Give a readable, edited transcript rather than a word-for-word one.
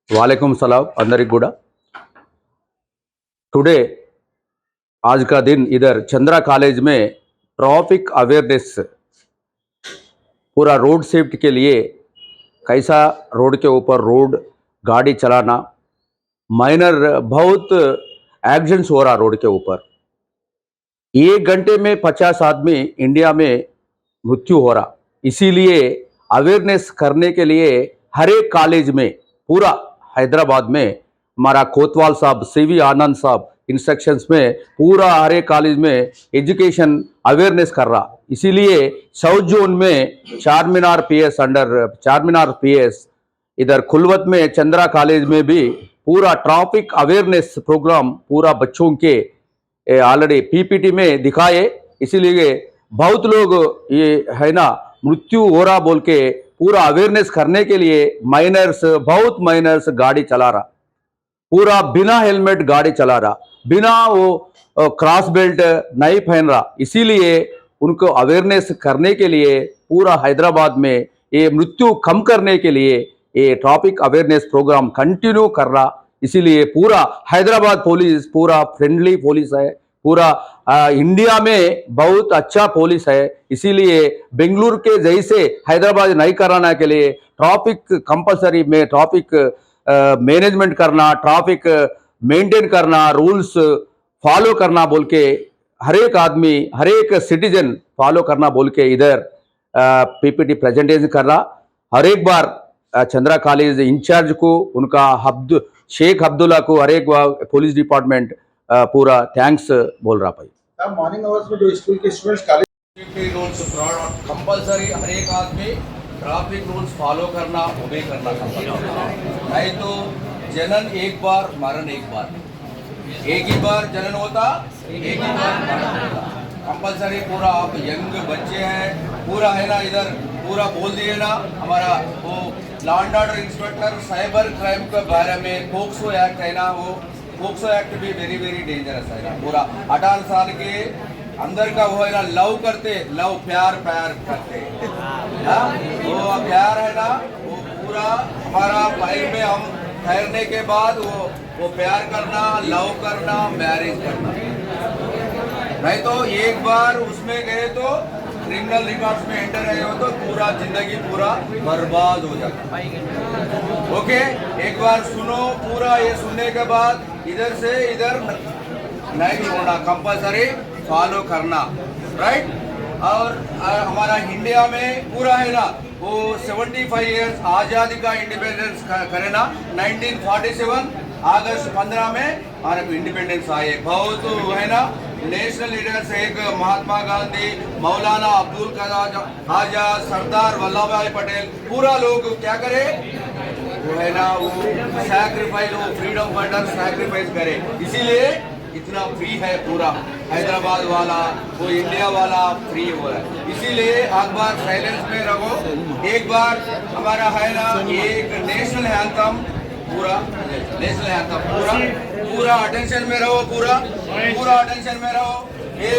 वालेकुम सलाम अंदर गुड़ा टुडे आज का दिन इधर चंद्रा कॉलेज में ट्रैफिक अवेयरनेस पूरा रोड सेफ्टी के लिए कैसा रोड के ऊपर रोड गाड़ी चलाना माइनर बहुत एक्सीडेंट्स हो रहा रोड के ऊपर 1 घंटे में 50 आदमी इंडिया में मृत्यु हो रहा। इसीलिए अवेयरनेस करने के लिए हर एक कॉलेज में पूरा हैदराबाद में हमारा कोतवाल साहब सीवी आनंद साहब इंस्ट्रक्शंस में पूरा हर एक कॉलेज में एजुकेशन अवेयरनेस कर रहा। इसीलिए साउथ जोन में Charminar PS under Charminar PS इधर खुलवत में चंद्रा कॉलेज में भी पूरा ट्रैफिक अवेयरनेस प्रोग्राम पूरा बच्चों के ऑलरेडी पीपीटी में दिखाए। इसीलिए बहुत लोग ये है ना मृत्यु हो रहा बोल के पूरा अवेयरनेस करने के लिए बहुत माइनर्स गाड़ी चला रहा, पूरा बिना हेलमेट गाड़ी चला रहा, बिना वो क्रॉस बेल्ट नहीं पहन रहा। इसीलिए उनको अवेयरनेस करने के लिए पूरा हैदराबाद में ये मृत्यु कम करने के लिए ये ट्रैफिक अवेयरनेस प्रोग्राम कंटिन्यू कर रहा। इसीलिए पूरा हैदराबाद पुलिस पूरा फ्रेंडली पुलिस है, पूरा इंडिया में बहुत अच्छा पुलिस है। इसीलिए बेंगलुरु के जैसे हैदराबाद नहीं कराने के लिए ट्रैफिक कंपलसरी में ट्रैफिक मैनेजमेंट करना, ट्रैफिक मेंटेन करना, रूल्स फॉलो करना बोल के हर एक आदमी हर एक सिटीजन फॉलो करना बोल के इधर पीपीटी प्रेजेंटेशन कर रहा। हर एक बार चंद्रा कॉलेज इंचार्ज को उनका शेख अब्दुल्ला को हर एक पुलिस डिपार्टमेंट पूरा थैंक्स बोल रहा भाई। मॉर्निंग आवर्स में जो स्कूल के students college safety rules compulsory हर एक आदमी ट्रैफिक रूल्स फॉलो करना ओबे करना नहीं तो जनन एक बार मरण एक बार, एक ही बार जनन होता एक ही बार मरण होता। कंपलसरी पूरा आप यंग बच्चे हैं पूरा है ना इधर पूरा बोल दिए ना। हमारा वो law and order inspector cyber crime के बारे में पोक्सो एक्ट है ना, वो पोक्सो एक्ट भी वेरी वेरी डेंजरस है ना। पूरा 18 साल के अंदर का वो है ना लव करते, लव प्यार प्यार करते ना, वो प्यार है ना वो पूरा हमारा फाइल में हम ठहरने के बाद वो प्यार करना, लव करना, मैरिज करना। नहीं तो एक बार उसमें गए तो क्रिमिनल रिकॉर्ड्स में एंटर रहे हो तो पूरा जिंदगी पूरा बर्बाद हो जाता। ओके, एक बार सुनो पूरा, ये सुनने के बाद इधर से इधर नहीं होना, कंपलसरी फॉलो करना, राइट। और हमारा इंडिया में पूरा है ना वो 75 इयर्स आज़ादी का इंडिपेंडेंस करे ना। 1947 अगस्त 15 में हमारे इंडिपेंडेंस आए। बहुत है ना नेशनल लीडर्स एक महात्मा गांधी, मौलाना अब्दुल कलाम आजाद, सरदार वल्लभ भाई पटेल, पूरा लोग क्या करे वो है ना वो सैक्रिफाइस, वो फ्रीडम फाइटर सैक्रिफाइस करे। इसीलिए इतना फ्री है पूरा हैदराबाद वाला, वो इंडिया वाला फ्री हो रहा है। इसीलिए एक बार साइलेंस में रहो। एक बार हमारा है ना एक नेशनल एंथम पूरा, नेशनल एंथम पूरा पूरा अटेंशन में रहो, पूरा पूरा अटेंशन में रहो। ये